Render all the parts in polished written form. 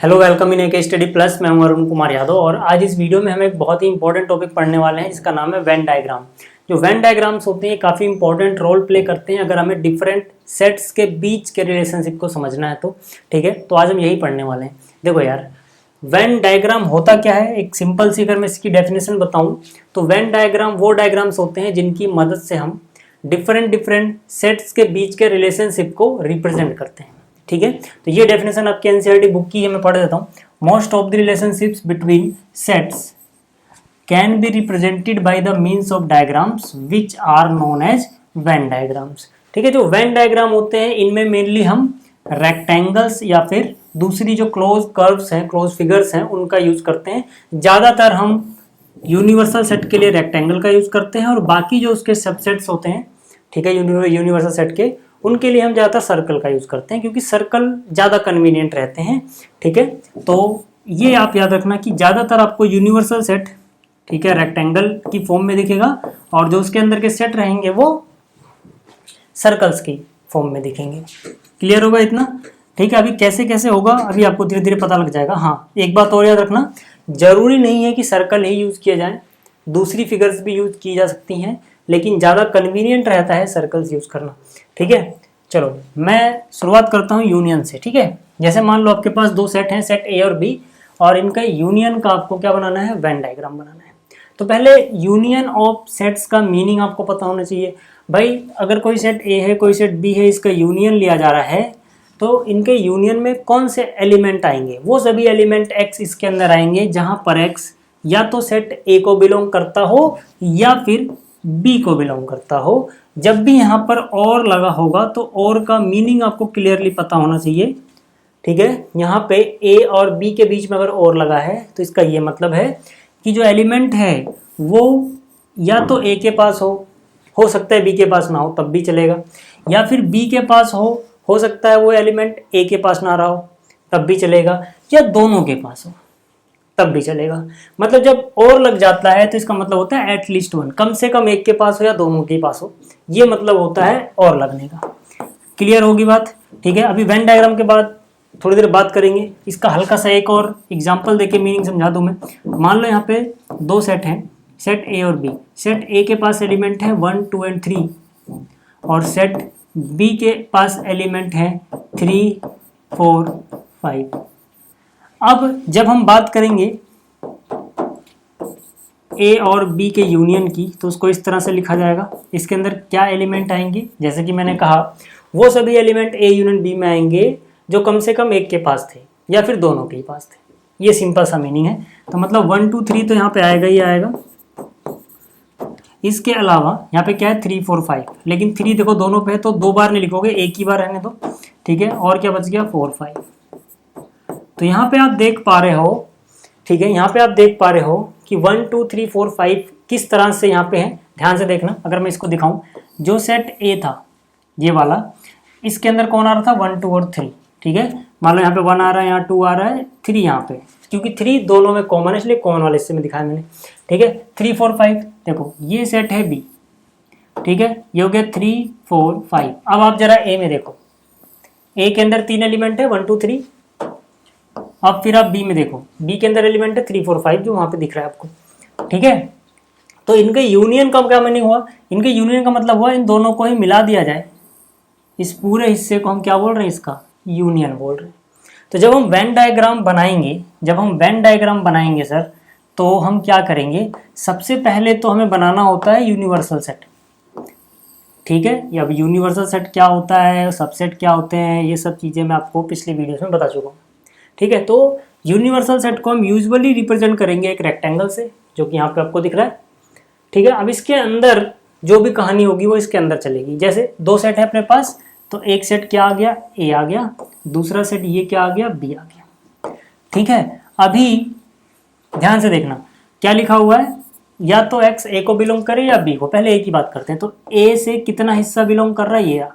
Hello, welcome in के study plus. मैं हूं अरुण कुमार यादव और आज इस वीडियो में हम एक बहुत ही इंपॉर्टेंट टॉपिक पढ़ने वाले हैं जिसका नाम है वेन डायग्राम। जो वेन डायग्राम्स होते हैं काफ़ी इंपॉर्टेंट रोल प्ले करते हैं अगर हमें डिफरेंट सेट्स के बीच के रिलेशनशिप को समझना है तो ठीक है। तो आज हम यही पढ़ने वाले हैं। देखो यार, वेन डायग्राम होता क्या है, एक सिंपल सी अगर मैं इसकी डेफिनेशन बताऊं तो वेन डायग्राम वो डायग्राम्स होते हैं जिनकी मदद से हम डिफरेंट सेट्स के बीच के रिलेशनशिप को रिप्रेजेंट करते हैं। ठीक है, तो ये डेफिनेशन आपके एनसीईआरटी बुक की है, मैं पढ़ देता हूँ। Most of the relationships between sets can be represented by the means of diagrams which are known as Venn diagrams. ठीक है, जो वेन डायग्राम होते हैं इनमें मेनली हम रेक्टेंगल्स या फिर दूसरी जो क्लोज कर्व्स हैं, क्लोज फिगर्स हैं, उनका यूज करते हैं। ज़्यादातर हम यूनिवर्सल सेट के लिए रेक्टेंगल का यूज करते हैं और बाकी जो उसके सबसेट्स होते हैं, ठीक है, यूनिवर्सल सेट के, उनके लिए हम ज़्यादातर सर्कल का यूज़ करते हैं क्योंकि सर्कल ज़्यादा कन्वीनियंट रहते हैं। ठीक है, तो ये आप याद रखना कि ज़्यादातर आपको यूनिवर्सल सेट, ठीक है, रेक्टेंगल की फॉर्म में दिखेगा और जो उसके अंदर के सेट रहेंगे वो सर्कल्स की फॉर्म में दिखेंगे। क्लियर होगा इतना? ठीक है, अभी कैसे कैसे होगा अभी आपको धीरे धीरे पता लग जाएगा। हाँ, एक बात और याद रखना, जरूरी नहीं है कि सर्कल ही यूज़ किया जाए, दूसरी फिगर्स भी यूज की जा सकती हैं, लेकिन ज़्यादा कन्वीनियंट रहता है सर्कल्स यूज़ करना। ठीक है, चलो मैं शुरुआत करता हूँ यूनियन से। ठीक है, जैसे मान लो आपके पास दो सेट हैं, सेट ए और बी, और इनका यूनियन का आपको क्या बनाना है, वेन डायग्राम बनाना है। तो पहले यूनियन ऑफ सेट्स का मीनिंग आपको पता होना चाहिए। भाई अगर कोई सेट ए है, कोई सेट बी है, इसका यूनियन लिया जा रहा है तो इनके यूनियन में कौन से एलिमेंट आएंगे? वो सभी एलिमेंट एक्स इसके अंदर आएंगे जहां पर एक्स या तो सेट ए को बिलोंग करता हो या फिर बी को बिलोंग करता हो। जब भी यहाँ पर और लगा होगा तो और का मीनिंग आपको क्लियरली पता होना चाहिए। ठीक है, यहाँ पे ए और बी के बीच में अगर और लगा है तो इसका ये मतलब है कि जो एलिमेंट है वो या तो ए के पास हो सकता है बी के पास ना हो तब भी चलेगा, या फिर बी के पास हो सकता है वो एलिमेंट ए के पास ना रहा हो तब भी चलेगा, या दोनों के पास हो तब भी चलेगा। मतलब जब और लग जाता है तो इसका मतलब होता है एटलीस्ट वन, कम से कम एक के पास हो या दोनों के पास हो, ये मतलब होता है और लगने का। क्लियर होगी बात? ठीक है, अभी वेन डायग्राम के बाद थोड़ी देर बात करेंगे। इसका हल्का सा एक और एग्जांपल देके मीनिंग समझा दूं मैं। मान लो यहाँ पे दो सेट हैं, सेट ए और बी। सेट ए के पास एलिमेंट है 1, 2 एंड 3 और सेट बी के पास एलिमेंट है 3, 4, 5। अब जब हम बात करेंगे ए और बी के यूनियन की तो उसको इस तरह से लिखा जाएगा। इसके अंदर क्या एलिमेंट आएंगे? जैसे कि मैंने कहा, वो सभी एलिमेंट ए यूनियन बी में आएंगे जो कम से कम एक के पास थे या फिर दोनों के पास थे। ये सिंपल सा मीनिंग है। तो मतलब 1, 2, 3 तो यहाँ पे आएगा ही आएगा। इसके अलावा यहाँ पे क्या है, 3, 4, 5, लेकिन 3 देखो दोनों पे है तो दो बार नहीं लिखोगे, एक ही बार रहने दो। ठीक है, और क्या बच गया, 4, 5। तो यहाँ पे आप देख पा रहे हो, ठीक है, यहाँ पे आप देख पा रहे हो कि 1, 2, 3, 4, 5 किस तरह से यहाँ पे है। ध्यान से देखना, अगर मैं इसको दिखाऊं, जो सेट ए था ये वाला, इसके अंदर कौन आ रहा था, 1, 2 और 3। ठीक है, मान लो यहाँ पे 1 आ रहा है, यहाँ 2 आ रहा है, 3 यहाँ पे, क्योंकि 3 दोनों में कॉमन है इसलिए कॉमन वाले इससे में दिखाया मैंने। ठीक है, 3, 4, 5 देखो ये सेट है बी। ठीक है, ये हो गया 3, 4, 5। अब आप जरा ए में देखो, ए के अंदर 3 एलिमेंट है, 1, 2, 3। अब फिर आप बी में देखो, बी के अंदर एलिमेंट है 3, 4, 5 जो वहां पे दिख रहा है आपको। ठीक है, तो इनके यूनियन का क्या मीनिंग हुआ? इनके यूनियन का मतलब हुआ इन दोनों को ही मिला दिया जाए, इस पूरे हिस्से को हम क्या बोल रहे हैं, इसका यूनियन बोल रहे हैं। तो जब हम वेन डायग्राम बनाएंगे सर, तो हम क्या करेंगे, सबसे पहले तो हमें बनाना होता है यूनिवर्सल सेट। ठीक है, अब यूनिवर्सल सेट क्या होता है, सबसेट क्या होते हैं, ये सब चीज़ें मैं आपको पिछले वीडियोस में बता चुका हूँ। ठीक है, तो यूनिवर्सल सेट को हम यूजुअली रिप्रेजेंट करेंगे एक रेक्टेंगल से, जो कि यहाँ पे आपको दिख रहा है। ठीक है, अब इसके अंदर जो भी कहानी होगी वो इसके अंदर चलेगी। जैसे दो सेट है अपने पास, तो एक सेट क्या आ गया, ए आ गया, दूसरा सेट ये क्या आ गया, बी आ गया। ठीक है, अभी ध्यान से देखना क्या लिखा हुआ है, या तो एक्स ए को बिलोंग करे या बी को। पहले ए की बात करते हैं, तो ए से कितना हिस्सा बिलोंग कर रहा है, ये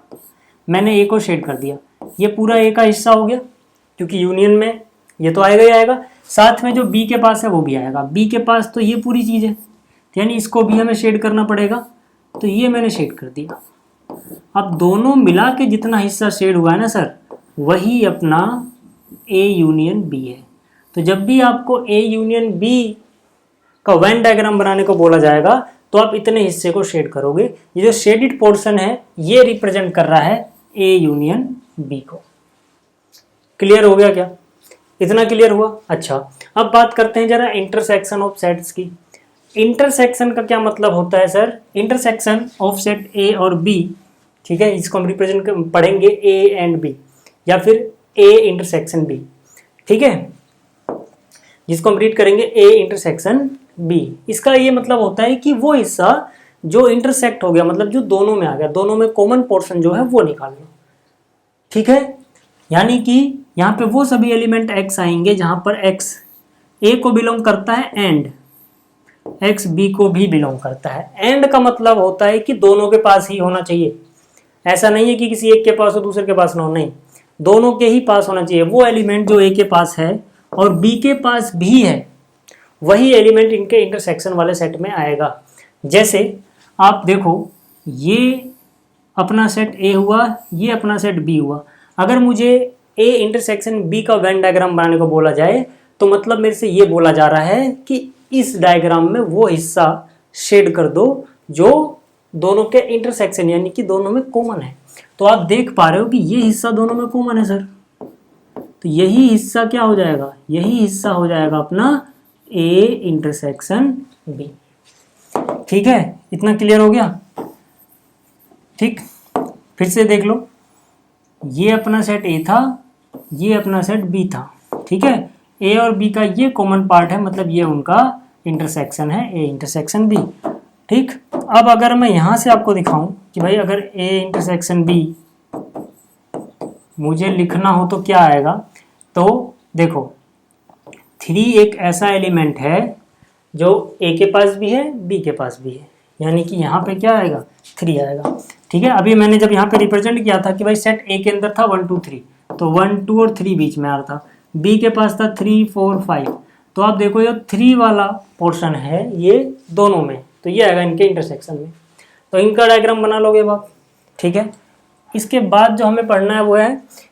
मैंने ए को शेड कर दिया, ये पूरा ए का हिस्सा हो गया क्योंकि यूनियन में ये तो आएगा ही आएगा। साथ में जो बी के पास है वो भी आएगा, बी के पास तो ये पूरी चीज़ है, यानी इसको भी हमें शेड करना पड़ेगा, तो ये मैंने शेड कर दिया। अब दोनों मिला के जितना हिस्सा शेड हुआ है ना सर, वही अपना ए यूनियन बी है। तो जब भी आपको ए यूनियन बी का वेन डायग्राम बनाने को बोला जाएगा तो आप इतने हिस्से को शेड करोगे। ये जो शेडिड पोर्शन है ये रिप्रेजेंट कर रहा है ए यूनियन बी को। क्लियर हो गया क्या? इतना क्लियर हुआ? अच्छा, अब बात करते हैं जरा इंटरसेक्शन ऑफ सेट्स की। इंटरसेक्शन का क्या मतलब होता है सर? इंटरसेक्शन ऑफ सेट ए और बी, ठीक है, इसको हम रिप्रेजेंट पढ़ेंगे ए एंड बी या फिर ए इंटरसेक्शन बी, ठीक है, जिसको हम रीड करेंगे ए इंटरसेक्शन बी। इसका ये मतलब होता है कि वो हिस्सा जो इंटरसेक्ट हो गया, मतलब जो दोनों में आ गया, दोनों में कॉमन पोर्शन जो है वो निकाल लो, ठीक है। यानी कि यहाँ पे वो सभी एलिमेंट x आएंगे जहां पर x a को बिलोंग करता है एंड x b को भी बिलोंग करता है। एंड का मतलब होता है कि दोनों के पास ही होना चाहिए। ऐसा नहीं है कि किसी एक के पास हो दूसरे के पास ना हो, नहीं, दोनों के ही पास होना चाहिए। वो एलिमेंट जो a के पास है और b के पास भी है वही एलिमेंट इनके इंटरसेक्शन वाले सेट में आएगा। जैसे आप देखो, ये अपना सेट a हुआ, ये अपना सेट b हुआ। अगर मुझे a इंटरसेक्शन b का वेन डायग्राम बनाने को बोला जाए तो मतलब मेरे से ये बोला जा रहा है कि इस डायग्राम में वो हिस्सा शेड कर दो जो दोनों के इंटरसेक्शन यानी कि दोनों में कॉमन है। तो आप देख पा रहे हो कि ये हिस्सा दोनों में कॉमन है सर, तो यही हिस्सा क्या हो जाएगा? यही हिस्सा हो जाएगा अपना a इंटरसेक्शन b। ठीक है, इतना क्लियर हो गया? ठीक, फिर से देख लो, ये अपना सेट A था, ये अपना सेट B था, ठीक है। A और B का ये कॉमन पार्ट है, मतलब ये उनका इंटरसेक्शन है, A इंटरसेक्शन B, ठीक। अब अगर मैं यहाँ से आपको दिखाऊं कि भाई अगर A इंटरसेक्शन B मुझे लिखना हो तो क्या आएगा, तो देखो 3 एक ऐसा एलिमेंट है जो A के पास भी है B के पास भी है, यानी कि यहाँ पे क्या आएगा? 3 आएगा, ठीक है। अभी मैंने जब यहाँ पे रिप्रेजेंट किया था कि भाई सेट A के अंदर था 1 2 3, तो 1 2 और 3 बीच में आ रहा था। B के पास था 3 4 5, तो आप देखो ये 3 वाला पोर्शन है ये दोनों में, तो ये आएगा इनके इंटरसेक्शन में। तो इनका डायग्राम बना लोगे आप, ठीक है। इसके बाद जो हमें पढ़ना है वो है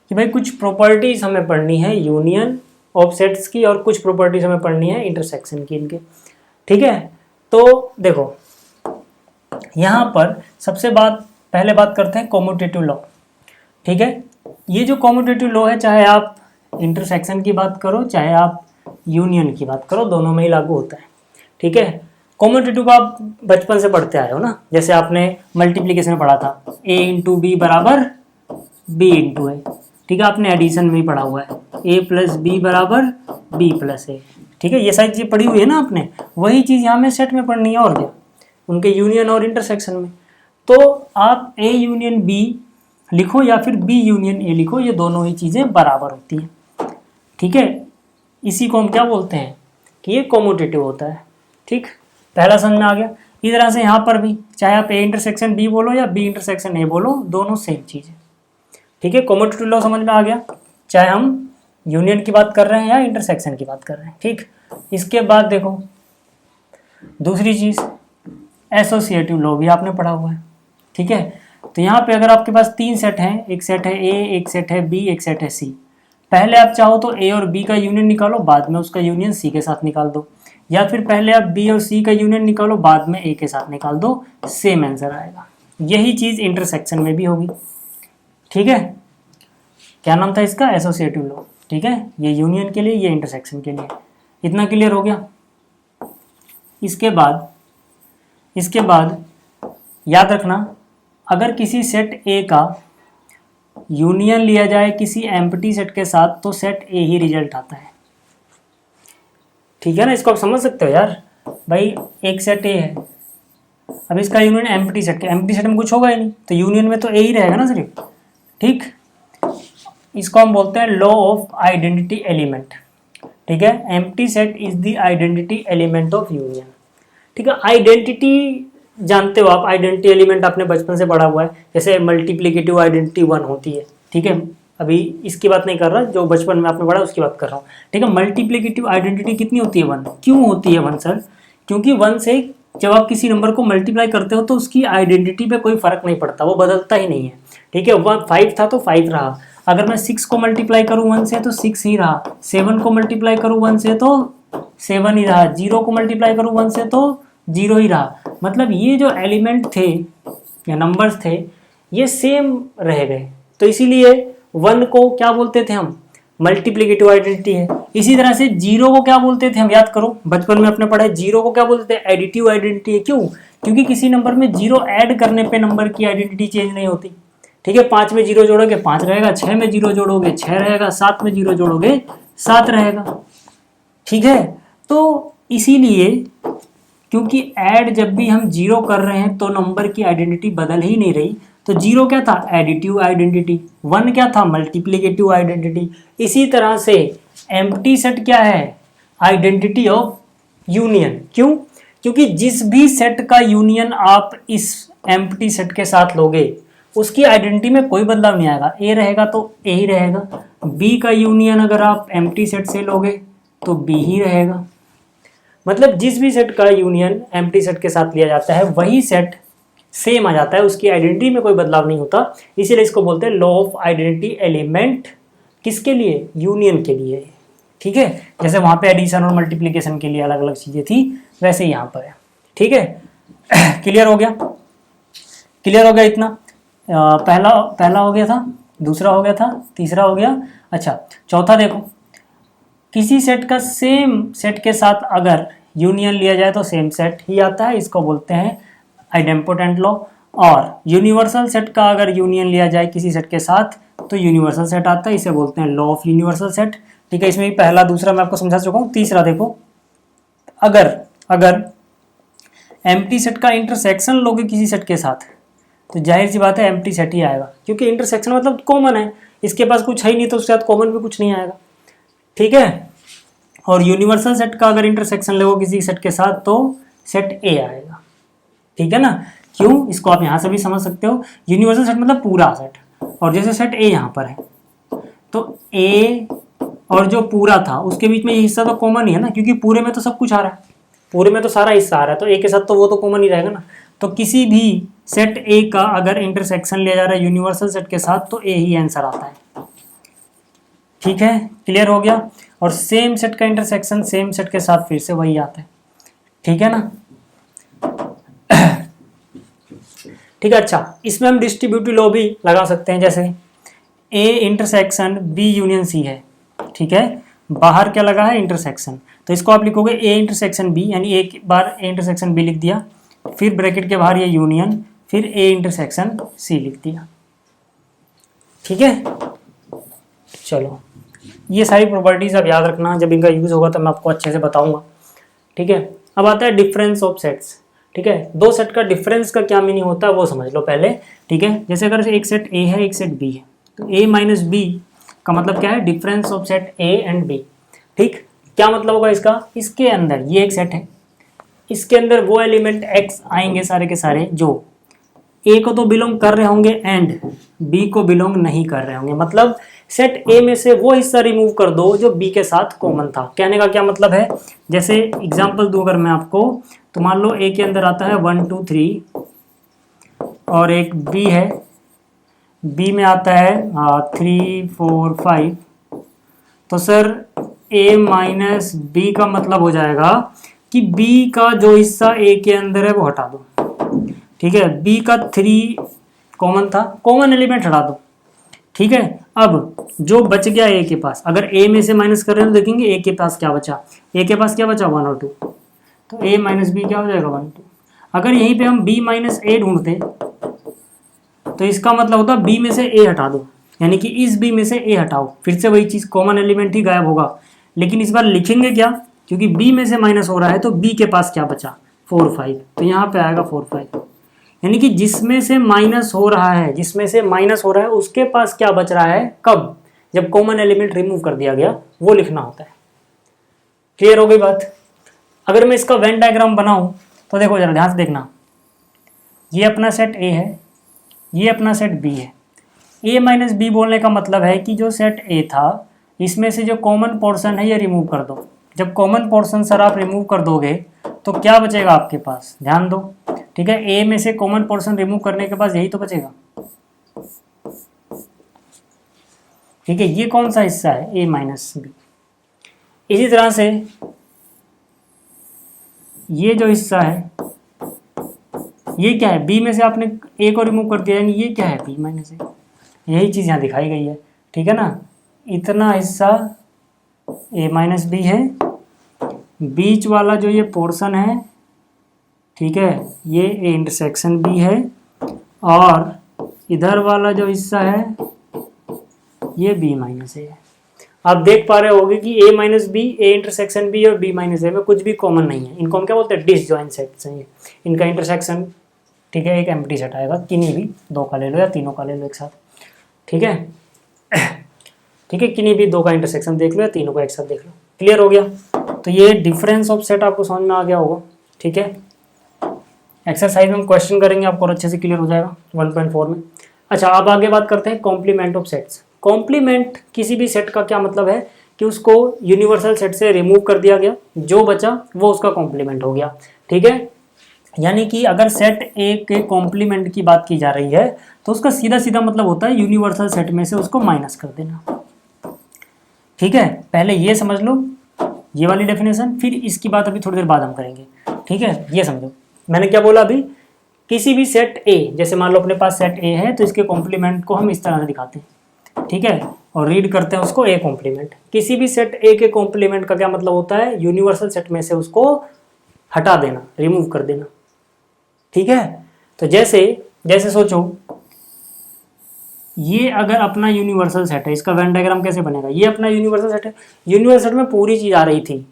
कि भाई कुछ प्रॉपर्टीज हमें पढ़नी है यूनियन ऑफ सेट्स की और कुछ प्रॉपर्टीज हमें पढ़नी है इंटरसेक्शन की इनके, ठीक है। तो देखो यहाँ पर सबसे पहले बात करते हैं कॉम्यूटेटिव लॉ, ठीक है। ये जो कॉम्यूटेटिव लॉ है, चाहे आप इंटरसेक्शन की बात करो चाहे आप यूनियन की बात करो, दोनों में ही लागू होता है, ठीक है। कॉम्यूटेटिव आप बचपन से पढ़ते आए हो ना, जैसे आपने मल्टीप्लीकेशन में पढ़ा था a इंटू बी बराबर b इंटू ए, ठीक है। आपने एडिशन में भी पढ़ा हुआ है a प्लस बी बराबर b प्लस ए, ठीक है। ये सारी चीज़ पढ़ी हुई है ना आपने, वही चीज़ यहाँ में सेट में पढ़नी है और क्या, उनके यूनियन और इंटरसेक्शन में। तो आप A यूनियन B लिखो या फिर B यूनियन A लिखो, ये दोनों ही चीज़ें बराबर होती हैं, ठीक है। इसी को हम क्या बोलते हैं कि ये कॉम्यूटेटिव होता है, ठीक। पहला समझ में आ गया। इस तरह से यहाँ पर भी चाहे आप A इंटरसेक्शन B बोलो या B इंटरसेक्शन A बोलो, दोनों सेम चीज़ है, ठीक है। कॉम्यूटेटिव लॉ समझ में आ गया, चाहे हम यूनियन की बात कर रहे हैं या इंटरसेक्शन की बात कर रहे हैं, ठीक। इसके बाद देखो दूसरी चीज़ एसोसिएटिव लॉ भी आपने पढ़ा हुआ है, ठीक है। तो यहाँ पे अगर आपके पास 3 सेट हैं, एक सेट है A, एक सेट है B, एक सेट है C, पहले आप चाहो तो A और B का यूनियन निकालो, बाद में उसका यूनियन C के साथ निकाल दो, या फिर पहले आप B और C का यूनियन निकालो, बाद में A के साथ निकाल दो, सेम आंसर आएगा। यही चीज़ इंटरसेक्शन में भी होगी, ठीक है। क्या नाम था इसका? एसोसिएटिव लॉ, ठीक है। ये यूनियन के लिए, ये इंटरसेक्शन के लिए। इतना क्लियर हो गया? इसके बाद याद रखना, अगर किसी सेट A का यूनियन लिया जाए किसी एम्प्टी सेट के साथ तो सेट A ही रिजल्ट आता है, ठीक है ना। इसको आप समझ सकते हो यार, भाई एक सेट A है, अब इसका यूनियन एम्प्टी सेट के, एम्प्टी सेट में कुछ होगा ही नहीं, तो यूनियन में तो A ही रहेगा ना सिर्फ, ठीक। इसको हम बोलते हैं लॉ ऑफ आइडेंटिटी एलिमेंट, ठीक है। Empty set is the identity element of union, ठीक है। आइडेंटिटी जानते हो आप, आइडेंटिटी एलिमेंट आपने बचपन से पढ़ा हुआ है, जैसे मल्टीप्लिकेटिव आइडेंटिटी 1 होती है, ठीक है। अभी इसकी बात नहीं कर रहा, जो बचपन में आपने पढ़ा उसकी बात कर रहा हूँ, ठीक है। मल्टीप्लिकेटिव आइडेंटिटी कितनी होती है? 1। क्यों होती है 1 सर? क्योंकि 1 से जब आप किसी नंबर को मल्टीप्लाई करते हो तो उसकी आइडेंटिटी पे कोई फर्क नहीं पड़ता, वो बदलता ही नहीं है, ठीक है। 5 था तो 5 रहा, अगर मैं 6 को मल्टीप्लाई करूँ 1 से तो 6 ही रहा, 7 को मल्टीप्लाई करूँ 1 से तो 7 ही रहा, 0 को मल्टीप्लाई करूँ 1 से तो 0 ही रहा। मतलब ये जो एलिमेंट थे या नंबर्स थे ये सेम रह गए, तो इसीलिए 1 को क्या बोलते थे हम, मल्टीप्लिकेटिव आइडेंटिटी है। इसी तरह से 0 को क्या बोलते थे हम, याद करो बचपन में आपने पढ़ा है, 0 को क्या बोलते थे, एडिटिव आइडेंटिटी है। क्यों? क्योंकि किसी नंबर में 0 ऐड करने पे नंबर की आइडेंटिटी चेंज नहीं होती। ठीक है, 5 में 0 जोड़ोगे 5 रहेगा, 6 में 0 जोड़ोगे 6 रहेगा, 7 में 0 जोड़ोगे 7 रहेगा। ठीक है, तो इसीलिए क्योंकि ऐड जब भी हम 0 कर रहे हैं तो नंबर की आइडेंटिटी बदल ही नहीं रही, तो 0 क्या था, एडिटिव आइडेंटिटी, 1 क्या था, मल्टीप्लिकेटिव आइडेंटिटी। इसी तरह से एम्प्टी सेट क्या है, आइडेंटिटी ऑफ यूनियन। क्यों? क्योंकि जिस भी सेट का यूनियन आप इस एम्प्टी सेट के साथ लोगे उसकी आइडेंटिटी में कोई बदलाव नहीं आएगा, ए रहेगा तो ए ही रहेगा। बी का यूनियन अगर आप एम्प्टी सेट से लोगे तो बी ही रहेगा। मतलब जिस भी सेट का यूनियन एम्प्टी सेट के साथ लिया जाता है वही सेट सेम आ जाता है, उसकी आइडेंटिटी में कोई बदलाव नहीं होता। इसीलिए इसको बोलते हैं लॉ ऑफ आइडेंटिटी एलिमेंट। किसके लिए? यूनियन के लिए। ठीक है, जैसे वहां पे एडिशन और मल्टीप्लिकेशन के लिए अलग अलग चीजें थी, वैसे यहाँ पर है। ठीक है, क्लियर हो गया? क्लियर हो गया इतना? पहला हो गया था, दूसरा हो गया था, तीसरा हो गया। अच्छा, चौथा देखो, किसी सेट का सेम सेट के साथ अगर यूनियन लिया जाए तो सेम सेट ही आता है, इसको बोलते हैं आइडेम्पोटेंट लॉ। और यूनिवर्सल सेट का अगर यूनियन लिया जाए किसी सेट के साथ तो यूनिवर्सल सेट आता है, इसे बोलते हैं लॉ ऑफ यूनिवर्सल सेट। ठीक है, इसमें पहला दूसरा मैं आपको समझा चुका हूँ। तीसरा देखो, अगर एम्प्टी सेट का इंटरसेक्शन लोगे किसी सेट के साथ तो जाहिर सी बात है एम्प्टी सेट ही आएगा, क्योंकि इंटरसेक्शन मतलब कॉमन है, इसके पास कुछ है ही नहीं तो उसके साथ कॉमन भी कुछ नहीं आएगा। ठीक है, और यूनिवर्सल सेट का अगर इंटरसेक्शन लोगे किसी सेट के साथ तो सेट ए आएगा। ठीक है ना? क्यों? इसको आप यहाँ से भी समझ सकते हो, यूनिवर्सल सेट मतलब पूरा सेट, और जैसे सेट ए यहाँ पर है तो ए और जो पूरा था उसके बीच में ये हिस्सा तो कॉमन ही है ना, क्योंकि पूरे में तो सब कुछ आ रहा है, पूरे में तो सारा हिस्सा आ रहा है, तो ए के साथ तो वो तो कॉमन ही रहेगा ना। तो किसी भी सेट ए का अगर इंटरसेक्शन लिया जा रहा है यूनिवर्सल सेट के साथ तो ए ही आंसर आता है। ठीक है, क्लियर हो गया? और सेम सेट का इंटरसेक्शन सेम सेट के साथ फिर से वही आता है। ठीक है ना? ठीक है, अच्छा, इसमें हम डिस्ट्रीब्यूटिव लॉ भी लगा सकते हैं, जैसे A intersection B union C है। ठीक है, बाहर क्या लगा है, इंटरसेक्शन, तो इसको आप लिखोगे ए इंटरसेक्शन बी, यानी एक बार ए इंटरसेक्शन बी लिख दिया, फिर ब्रैकेट के बाहर ये यूनियन, फिर ए इंटरसेक्शन सी लिख दिया। ठीक है, चलो ये सारी प्रॉपर्टीज आप याद रखना, जब इनका यूज होगा तो मैं आपको अच्छे से बताऊंगा। ठीक है, अब आता है डिफरेंस ऑफ सेट्स। ठीक है, दो सेट का डिफरेंस का क्या मीनिंग होता है वो समझ लो पहले। ठीक है, जैसे अगर एक सेट ए है एक सेट बी है तो ए माइनस बी का मतलब क्या है, difference of set A and B. ठीक, क्या मतलब होगा इसका, इसके अंदर ये एक सेट है, इसके अंदर वो एलिमेंट एक्स आएंगे सारे के सारे जो ए को तो बिलोंग कर रहे होंगे एंड बी को बिलोंग नहीं कर रहे होंगे। मतलब सेट ए में से वो हिस्सा रिमूव कर दो जो बी के साथ कॉमन था। कहने का क्या मतलब है, जैसे एग्जांपल दूं अगर मैं आपको, तो मान लो ए के अंदर आता है 1 2 3 और एक बी है, बी में आता है 3 4 5, तो सर ए माइनस बी का मतलब हो जाएगा कि बी का जो हिस्सा ए के अंदर है वो हटा दो। ठीक है, बी का 3 कॉमन था, कॉमन एलिमेंट हटा दो। ठीक है, अब जो बच गया ए के पास, अगर ए में से माइनस कर रहे हैं तो देखेंगे ए के पास क्या बचा, ए के पास क्या बचा 1 और 2, तो ए माइनस बी क्या हो जाएगा 1 2। अगर यहीं पे हम बी माइनस ए ढूंढते तो इसका मतलब होता बी में से ए हटा दो, यानी कि इस बी में से ए हटाओ, फिर से वही चीज कॉमन एलिमेंट ही गायब होगा। लेकिन इस बार लिखेंगे क्या, क्योंकि बी में से माइनस हो रहा है तो बी के पास क्या बचा 4 5, तो यहाँ पे आएगा 4 5, यानी कि जिसमें से माइनस हो रहा है, जिसमें से माइनस हो रहा है उसके पास क्या बच रहा है, कब, जब कॉमन एलिमेंट रिमूव कर दिया गया, वो लिखना होता है। क्लियर हो गई बात? अगर मैं इसका वेन डायग्राम बनाऊं तो देखो जरा ध्यान से देखना, ये अपना सेट ए है, ये अपना सेट बी है। ए माइनस बी बोलने का मतलब है कि जो सेट ए था इसमें से जो कॉमन पोर्शन है ये रिमूव कर दो। जब कॉमन पोर्शन सर आप रिमूव कर दोगे तो क्या बचेगा आपके पास, ध्यान दो। ठीक है, ए में से कॉमन पोर्शन रिमूव करने के बाद यही तो बचेगा। ठीक है, ये कौन सा हिस्सा है, ए माइनस बी। इसी तरह से ये जो हिस्सा है ये क्या है, बी में से आपने ए को रिमूव कर दिया, यानी ये क्या है, बी माइनस ए। यही चीज़ यहाँ दिखाई गई है, ठीक है ना। इतना हिस्सा ए माइनस बी है, बीच वाला जो ये पोर्शन है, ठीक है, ये ए इंटरसेक्शन बी है, और इधर वाला जो हिस्सा है ये बी माइनस ए है। आप देख पा रहे होगे कि A minus B, A intersection B और बी माइनस ए में कुछ भी कॉमन नहीं है। इनको हम क्या बोलते हैं, डिसजॉइंट सेट्स हैं ये, इनका इंटरसेक्शन, ठीक है, एक एम्प्टी सेट आएगा, किन्हीं भी दो का ले लो या तीनों का ले लो एक साथ, ठीक है। ठीक है, किन्हीं भी दो का इंटरसेक्शन देख लो या तीनों का एक साथ देख लो। क्लियर हो गया। तो ये डिफरेंस ऑफ सेट आपको समझ में आ गया होगा, ठीक है। एक्सरसाइज में हम क्वेश्चन करेंगे, आपको और अच्छे से क्लियर हो जाएगा 1.4 में। अच्छा, अब आगे बात करते हैं कॉम्प्लीमेंट ऑफ सेट्स। कॉम्प्लीमेंट किसी भी सेट का क्या मतलब है कि उसको यूनिवर्सल सेट से रिमूव कर दिया गया, जो बचा वो उसका कॉम्प्लीमेंट हो गया, ठीक है। यानी कि अगर सेट ए के कॉम्प्लीमेंट की बात की जा रही है तो उसका सीधा सीधा मतलब होता है यूनिवर्सल सेट में से उसको माइनस कर देना, ठीक है। पहले ये समझ लो, ये वाली डेफिनेशन, फिर इसकी बात अभी थोड़ी देर बाद हम करेंगे, ठीक है। ये समझो मैंने क्या बोला अभी, किसी भी सेट ए, जैसे मान लो अपने पास सेट ए है तो इसके कॉम्प्लीमेंट को हम इस तरह से दिखाते हैं, ठीक है, और रीड करते हैं उसको ए कॉम्प्लीमेंट। किसी भी सेट ए के कॉम्प्लीमेंट का क्या मतलब होता है, यूनिवर्सल सेट में से उसको हटा देना, रिमूव कर देना, ठीक है। तो जैसे जैसे सोचो, ये अगर अपना यूनिवर्सल सेट है, इसका वेन डायग्राम कैसे बनेगा, ये अपना यूनिवर्सल सेट है, यूनिवर्सल सेट में पूरी चीज आ रही थी,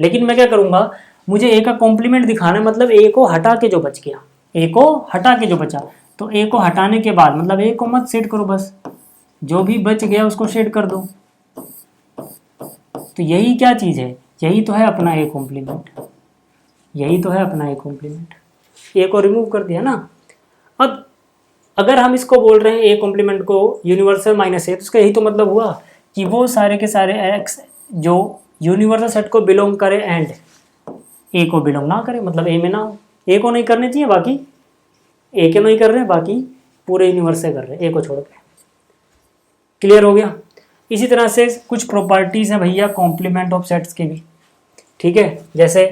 लेकिन मैं क्या करूंगा, मुझे ए का कॉम्प्लीमेंट दिखाना है, मतलब ए को हटा के जो बच गया, ए को हटा के जो बचा, तो ए को हटाने के बाद मतलब ए को मत शेड करो, बस जो भी बच गया उसको शेड कर दो। तो यही क्या चीज है, यही तो है अपना ए कॉम्प्लीमेंट, यही तो है अपना ए कॉम्प्लीमेंट। ए को रिमूव कर दिया ना। अब अगर हम इसको बोल रहे हैं ए कॉम्प्लीमेंट को यूनिवर्सल माइनस ए, तो उसका यही तो मतलब हुआ कि वो सारे के सारे एक्स जो यूनिवर्सल सेट को बिलोंग करे एंड ए को बिलोंग ना करे, मतलब ए में ना हो। ए को नहीं करने चाहिए, बाकी ए के नहीं कर रहे हैं, बाकी पूरे यूनिवर्स से कर रहे हैं ए को छोड़ के। क्लियर हो गया। इसी तरह से कुछ प्रॉपर्टीज हैं भैया कॉम्प्लीमेंट ऑफ सेट्स के भी, ठीक है। जैसे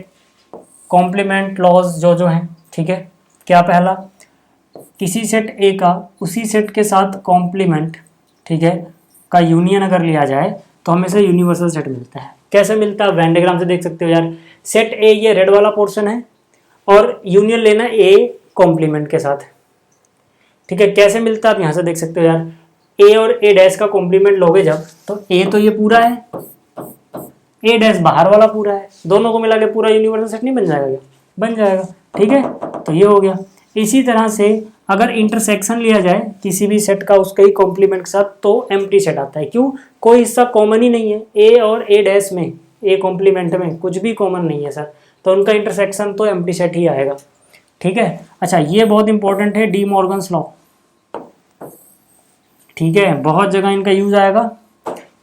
कॉम्प्लीमेंट लॉज जो हैं, ठीक है। क्या पहला, किसी सेट ए का उसी सेट के साथ कॉम्प्लीमेंट, ठीक है, का यूनियन अगर लिया जाए तो हमें से यूनिवर्सल सेट मिलता है। कैसे मिलता है, वेन डायग्राम से देख सकते हो यार। सेट ए ये रेड वाला पोर्शन है और यूनियन लेना ए कॉम्प्लीमेंट के साथ, ठीक है। कैसे मिलता है आप यहाँ से देख सकते हो यार, ए और ए डैश का कॉम्प्लीमेंट लोगे जब, तो ए तो ये पूरा है, ए डैश बाहर वाला पूरा है, दोनों को मिला के पूरा यूनिवर्सल सेट नहीं बन जाएगा क्या, बन जाएगा, ठीक है। तो ये हो गया। इसी तरह से अगर इंटरसेक्शन लिया जाए किसी भी सेट का उसके ही कॉम्प्लीमेंट के साथ, तो एम्प्टी सेट आता है। क्यों, कोई हिस्सा कॉमन ही नहीं है, ए और ए डैश में, ए कॉम्प्लीमेंट में कुछ भी कॉमन नहीं है सर, तो उनका इंटरसेक्शन तो एम्प्टी सेट ही आएगा, ठीक है। अच्छा, ये बहुत इंपॉर्टेंट है, डी मॉर्गन्स लॉ, ठीक है, बहुत जगह इनका यूज आएगा,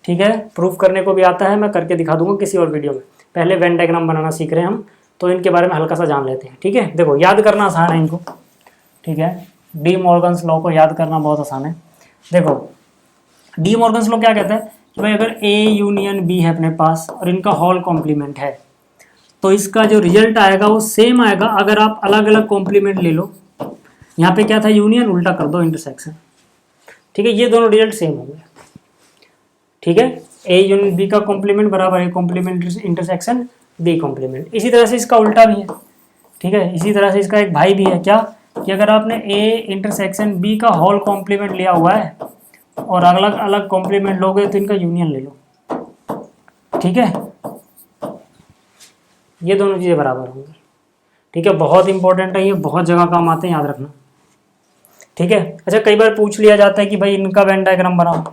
ठीक है। प्रूफ करने को भी आता है, मैं करके दिखा दूंगा किसी और वीडियो में। पहले वेन डायग्राम बनाना सीख रहे हैं हम, तो इनके बारे में हल्का सा जान लेते हैं, ठीक है। देखो याद करना आसान है इनको, ठीक है। डी मॉर्गन्स लॉ को याद करना बहुत आसान है। देखो डी मॉर्गन्स लॉ क्या कहता है कि भाई अगर ए यूनियन बी है अपने पास और इनका होल कॉम्प्लीमेंट है, तो इसका जो रिजल्ट आएगा वो सेम आएगा अगर आप अलग अलग कॉम्प्लीमेंट ले लो। यहाँ पे क्या था, यूनियन, उल्टा कर दो इंटरसेक्शन, ठीक है। ये दोनों रिजल्ट सेम होंगे, ठीक है। ए यूनियन बी का कॉम्प्लीमेंट बराबर A complement intersection B complement. इसी तरह से इसका उल्टा भी है, ठीक है। इसी तरह से इसका एक भाई भी है, क्या कि अगर आपने ए इंटरसेक्शन बी का होल कॉम्प्लीमेंट लिया हुआ है और अलग अलग कॉम्प्लीमेंट लोगे तो इनका यूनियन ले लो, ठीक है। ये दोनों चीज़ें बराबर होंगी, ठीक है। बहुत इंपॉर्टेंट है ये, बहुत जगह काम आते हैं, याद रखना, ठीक है। अच्छा, कई बार पूछ लिया जाता है कि भाई इनका वेन डायग्राम बनाओ,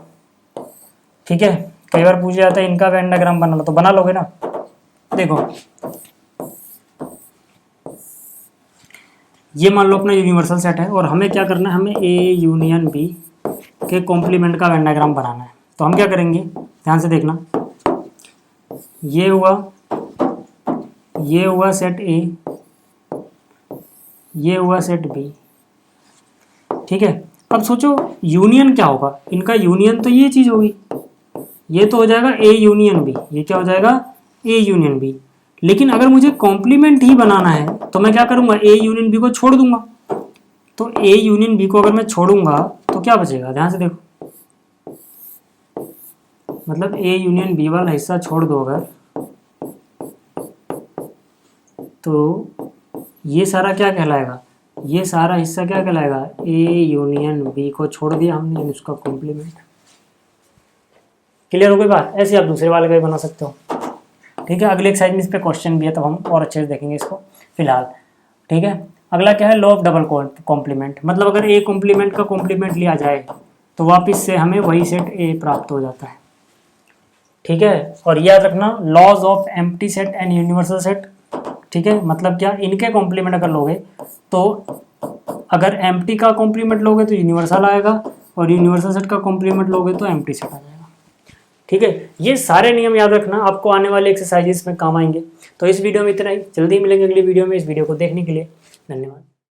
ठीक है। कई बार पूछ जाता है इनका वेन डायग्राम बना लो, तो बना लोगे ना। देखो ये मान लो अपना यूनिवर्सल सेट है और हमें क्या करना है, हमें ए यूनियन बी के कॉम्प्लीमेंट का वेन डायग्राम बनाना है। तो हम क्या करेंगे, ध्यान से देखना, ये हुआ सेट ए, ये हुआ सेट बी, ठीक है। अब सोचो यूनियन क्या होगा, इनका यूनियन तो ये चीज होगी, ये तो हो जाएगा ए यूनियन बी, ये क्या हो जाएगा ए यूनियन बी। लेकिन अगर मुझे कॉम्प्लीमेंट ही बनाना है तो मैं क्या करूंगा, ए यूनियन बी को छोड़ दूंगा। तो ए यूनियन बी को अगर मैं छोड़ूंगा तो क्या बचेगा, ध्यान से देखो, मतलब ए यूनियन बी वाला हिस्सा छोड़ दो अगर, तो ये सारा क्या कहलाएगा, ये सारा हिस्सा क्या कहलाएगा, ए यूनियन बी को छोड़ दिया हमने, उसका कॉम्प्लीमेंट। क्लियर हो गई बात। ऐसे आप दूसरे वाले का भी बना सकते हो। ठीक है, अगले एक्सरसाइज में इस पे क्वेश्चन भी है, तब हम और अच्छे से देखेंगे इसको फिलहाल। ठीक है, अगला क्या है, लॉ ऑफ डबल कॉम्प्लीमेंट। मतलब अगर ए कॉम्प्लीमेंट का कॉम्प्लीमेंट लिया जाए तो वापस से हमें वही सेट ए प्राप्त हो जाता है। ठीक है, और याद रखना laws of empty set and universal set. ठीक है, मतलब क्या, इनके कॉम्प्लीमेंट अगर लोगे तो अगर एम्प्टी का कॉम्प्लीमेंट लोगे तो यूनिवर्सल आएगा, और यूनिवर्सल सेट का कॉम्प्लीमेंट लोगे तो एम्प्टी सेट आ जाएगा। ठीक है, ये सारे नियम याद रखना, आपको आने वाले एक्सरसाइजेस में काम आएंगे। तो इस वीडियो में इतना ही, जल्दी मिलेंगे अगली वीडियो में। इस वीडियो को देखने के लिए धन्यवाद।